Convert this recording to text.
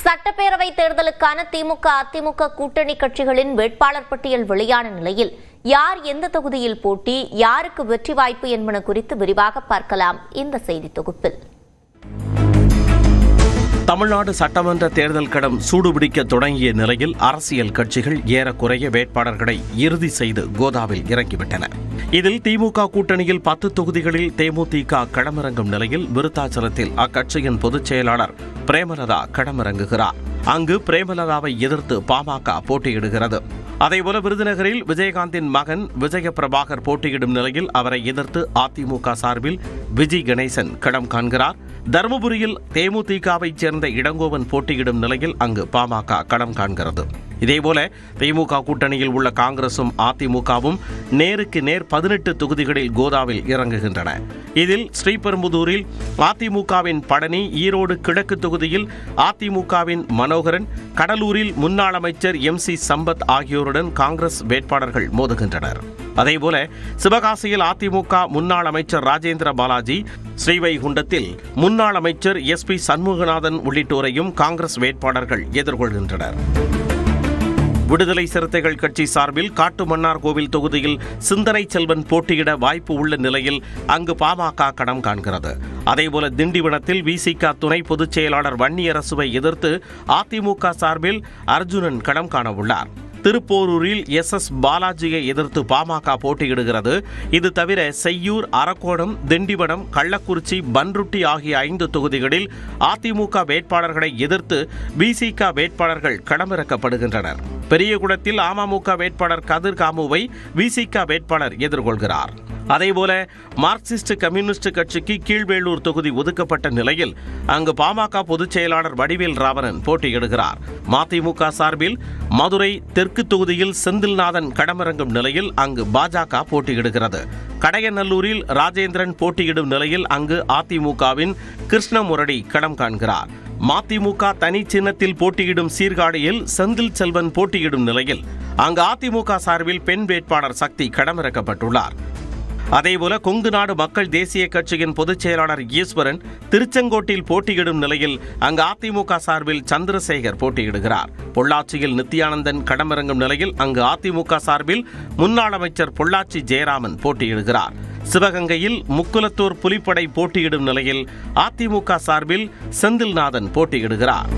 சட்டப்பேரவை தேர்தலுக்கான திமுக அதிமுக கூட்டணி கட்சிகளின் வேட்பாளர் பட்டியல் வெளியான நிலையில் யார் எந்த தொகுதியில் போட்டி, யாருக்கு வெற்றி வாய்ப்பு என்பன குறித்து விரிவாக பார்க்கலாம் இந்த செய்தி தொகுப்பில். தமிழ்நாடு சட்டமன்ற தேர்தல் களம் சூடுபிடிக்க தொடங்கிய நிலையில் அரசியல் கட்சிகள் ஏறக்குறைய வேட்பாளர்களை இறுதி செய்து கோதாவில் இறங்கிவிட்டன. இதில் திமுக கூட்டணியில் 10 தொகுதிகளில் தேமுதிக களமிறங்கும் நிலையில் விருத்தாச்சலத்தில் அக்கட்சியின் பொதுச் செயலாளர் பிரேமலதா களமிறங்குகிறார். அங்கு பிரேமலதாவை எதிர்த்து பாமக போட்டியிடுகிறது. அதேபோல விருதுநகரில் விஜயகாந்தின் மகன் விஜய பிரபாகர் போட்டியிடும் நிலையில் அவரை எதிர்த்து அதிமுக சார்பில் விஜி கணேசன் களம் காண்கிறார். தருமபுரியில் தேமுதிகவைச் சேர்ந்த இளங்கோவன் போட்டியிடும் நிலையில் அங்கு பாமக களம் காண்கிறது. இதேபோல திமுக கூட்டணியில் உள்ள காங்கிரசும் அதிமுகவும் நேருக்கு நேர் 18 தொகுதிகளில் கோதாவில் இறங்குகின்றன. இதில் ஸ்ரீபெரும்புதூரில் அதிமுகவின் பழனி, ஈரோடு கிழக்கு தொகுதியில் அதிமுகவின் மனோகரன், கடலூரில் முன்னாள் அமைச்சர் MC சம்பத் ஆகியோருடன் காங்கிரஸ் வேட்பாளர்கள் மோதுகின்றனர். அதேபோல சிவகாசியில் அதிமுக முன்னாள் அமைச்சர் ராஜேந்திர பாலாஜி, ஸ்ரீவைகுண்டத்தில் முன்னாள் அமைச்சர் SP சண்முகநாதன் உள்ளிட்டோரையும் காங்கிரஸ் வேட்பாளர்கள் எதிர்கொள்கின்றனர். விடுதலை சிறுத்தைகள் கட்சி சார்பில் காட்டுமன்னார் கோவில் தொகுதியில் சிந்தனை செல்வன் போட்டியிட வாய்ப்பு உள்ள நிலையில் அங்கு பாமக களம் காண்கிறது. அதேபோல திண்டிவனத்தில் விசிக துணை பொதுச் செயலாளர் வன்னியரசுவை எதிர்த்து அதிமுக சார்பில் அர்ஜுனன் களம் காணவுள்ளார். திருப்போரூரில் SS பாலாஜியை எதிர்த்து பாமக போட்டியிடுகிறது. இது தவிர செய்யூர், அரக்கோணம், திண்டிவனம், கள்ளக்குறிச்சி, பன்ருட்டி ஆகிய 5 தொகுதிகளில் அதிமுக வேட்பாளர்களை எதிர்த்து விசிக வேட்பாளர்கள் களமிறக்கப்படுகின்றனர். பெரியகுளத்தில் அமமுக வேட்பாளர் கதிர் காமுவை விசிக வேட்பாளர் எதிர்கொள்கிறார். அதேபோல மார்க்சிஸ்ட் கம்யூனிஸ்ட் கட்சிக்கு கீழ்வேளூர் தொகுதி ஒதுக்கப்பட்ட நிலையில் அங்கு பாமக பொதுச் செயலாளர் வடிவேல் ராவணன் போட்டியிடுகிறார். மதிமுக சார்பில் மதுரை தெற்கு தொகுதியில் செந்தில்நாதன் களமிறங்கும் நிலையில் அங்கு பாஜக போட்டியிடுகிறது. கடையநல்லூரில் ராஜேந்திரன் போட்டியிடும் நிலையில் அங்கு அதிமுகவின் கிருஷ்ணமுரடி களம் காண்கிறார். மதிமுக தனி சின்னத்தில் போட்டியிடும் சீர்காழியில் செந்தில் செல்வன் போட்டியிடும் நிலையில் அங்கு அதிமுக சார்பில் பெண் வேட்பாளர் சக்தி களமிறக்கப்பட்டுள்ளார். அதேபோல கொங்கு நாடு மக்கள் தேசிய கட்சியின் பொதுச் செயலாளர் ஈஸ்வரன் திருச்செங்கோட்டில் போட்டியிடும் நிலையில் அங்கு அதிமுக சார்பில் சந்திரசேகர் போட்டியிடுகிறார். பொள்ளாச்சியில் நித்யானந்தன் களமிறங்கும் நிலையில் அங்கு அதிமுக சார்பில் முன்னாள் அமைச்சர் பொள்ளாச்சி ஜெயராமன் போட்டியிடுகிறார். சிவகங்கையில் முக்குலத்தூர் புலிப்படை போட்டியிடும் நிலையில் அதிமுக சார்பில் செந்தில்நாதன் போட்டியிடுகிறார்.